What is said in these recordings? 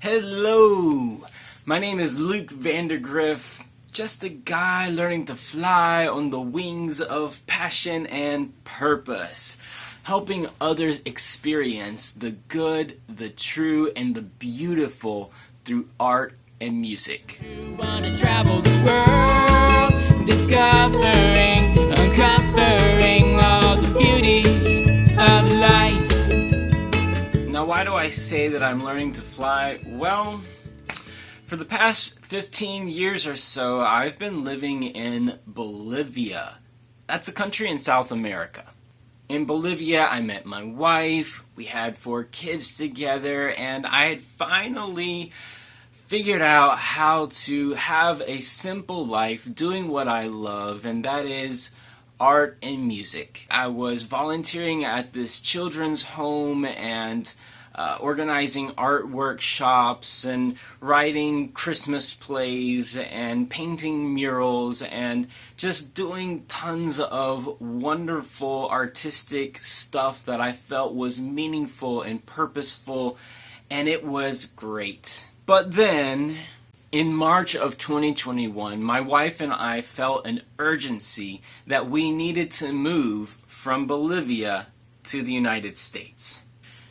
Hello! My name is Luke Vandergriff, just a guy learning to fly on the wings of passion and purpose, helping others experience the good, the true, and the beautiful through art and music. You wanna travel the world, discovering, uncovering all the beauty of life. Now, why do I say that I'm learning to fly? Well, for the past 15 years or so, I've been living in Bolivia. That's a country in South America. In Bolivia, I met my wife, we had 4 kids together, and I had finally figured out how to have a simple life doing what I love, and that is art and music. I was volunteering at this children's home and organizing art workshops and writing Christmas plays and painting murals and just doing tons of wonderful artistic stuff that I felt was meaningful and purposeful, and it was great. But then, in March of 2021, my wife and I felt an urgency that we needed to move from Bolivia to the United States.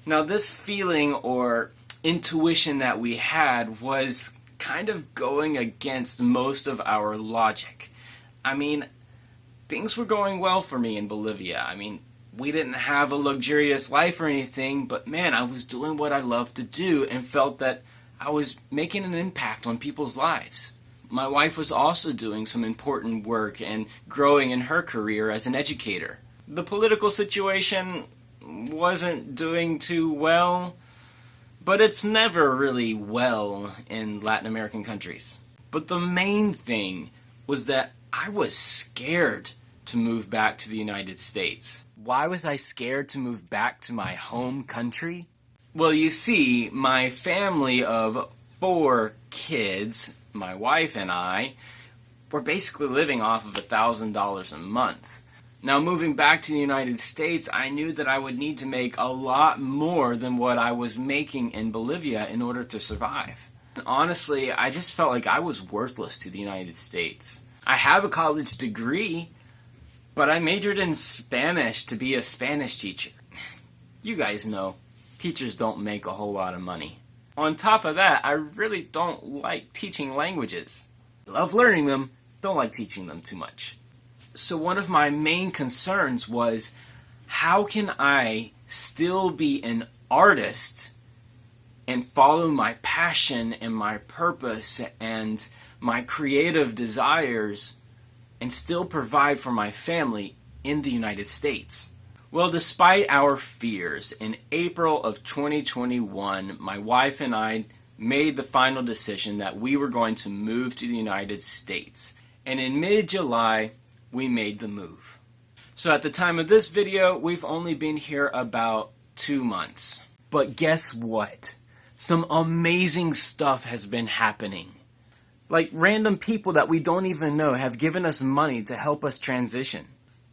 Now, this feeling or intuition that we had was kind of going against most of our logic. I mean, things were going well for me in Bolivia. I mean, we didn't have a luxurious life or anything, but man, I was doing what I loved to do and felt that I was making an impact on people's lives. My wife was also doing some important work and growing in her career as an educator. The political situation wasn't doing too well, but it's never really well in Latin American countries. But the main thing was that I was scared to move back to the United States. Why was I scared to move back to my home country? Well, you see, my family of 4 kids, my wife and I, were basically living off of $1,000 a month. Now, moving back to the United States, I knew that I would need to make a lot more than what I was making in Bolivia in order to survive. And honestly, I just felt like I was worthless to the United States. I have a college degree, but I majored in Spanish to be a Spanish teacher. You guys know, teachers don't make a whole lot of money. On top of that, I really don't like teaching languages. I love learning them, don't like teaching them too much. So one of my main concerns was, how can I still be an artist and follow my passion and my purpose and my creative desires and still provide for my family in the United States? Well, despite our fears, in April of 2021, my wife and I made the final decision that we were going to move to the United States. And in mid-July, we made the move. So at the time of this video, we've only been here about 2 months. But guess what? Some amazing stuff has been happening. Like, random people that we don't even know have given us money to help us transition.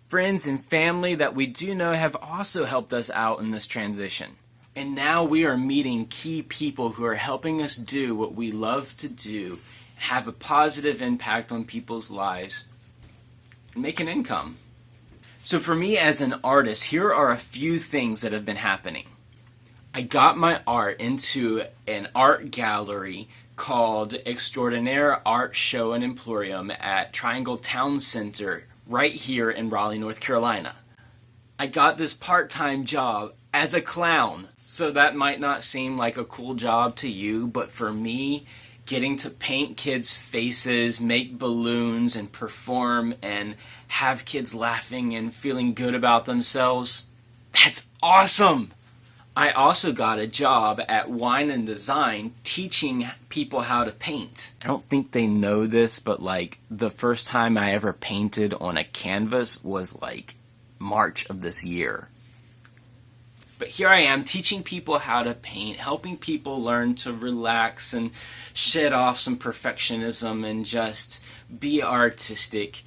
Friends and family that we do know have also helped us out in this transition. And now we are meeting key people who are helping us do what we love to do, have a positive impact on people's lives, and make an income. So for me as an artist, here are a few things that have been happening. I got my art into an art gallery called Extraordinaire Art Show and Emporium at Triangle Town Center right here in Raleigh, North Carolina. I got this part-time job as a clown, so that might not seem like a cool job to you, but for me, getting to paint kids' faces, make balloons, and perform and have kids laughing and feeling good about themselves, that's awesome! I also got a job at Wine and Design teaching people how to paint. I don't think they know this, but like the first time I ever painted on a canvas was like March of this year. But here I am teaching people how to paint, helping people learn to relax and shed off some perfectionism and just be artistic.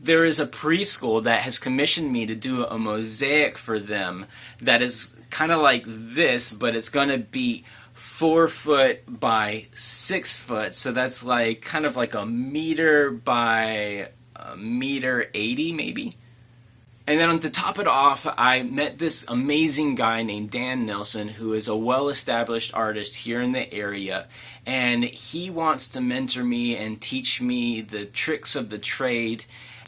There is a preschool that has commissioned me to do a mosaic for them that is kind of like this, but it's going to be 4 foot by 6 foot, so that's like kind of like a meter by a meter 80 maybe. And then to top it off, I met this amazing guy named Dan Nelson, who is a well-established artist here in the area, and he wants to mentor me and teach me the tricks of the trade.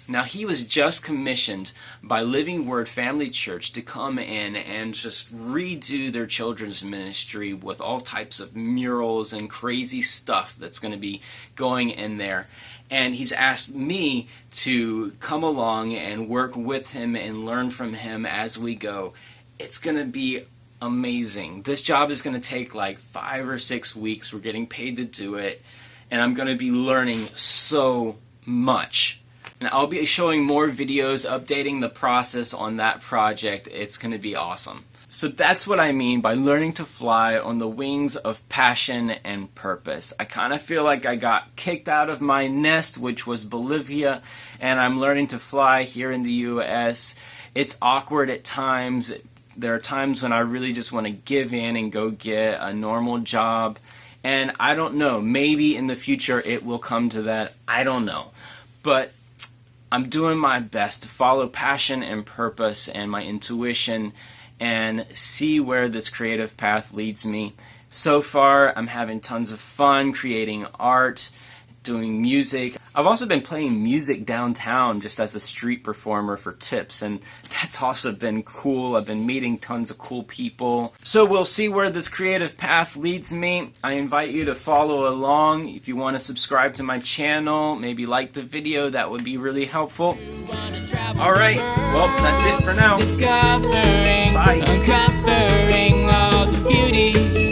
Now, he was just commissioned by Living Word Family Church to come in and just redo their children's ministry with all types of murals and crazy stuff that's going to be going in there. And he's asked me to come along and work with him and learn from him as we go. It's going to be amazing. This job is going to take like 5 or 6 weeks. We're getting paid to do it. And I'm going to be learning so much. And I'll be showing more videos updating the process on that project. It's going to be awesome. So that's what I mean by learning to fly on the wings of passion and purpose. I kind of feel like I got kicked out of my nest, which was Bolivia, and I'm learning to fly here in the US. It's awkward at times. There are times when I really just want to give in and go get a normal job. And I don't know, maybe in the future it will come to that. I don't know. But I'm doing my best to follow passion and purpose and my intuition and see where this creative path leads me. So far, I'm having tons of fun creating art, doing music. I've also been playing music downtown just as a street performer for tips, and that's also been cool. I've been meeting tons of cool people. So we'll see where this creative path leads me. I invite you to follow along. If you want to subscribe to my channel, maybe like the video, that would be really helpful. Alright, well, that's it for now. Discovering, Bye. uncovering all the beauty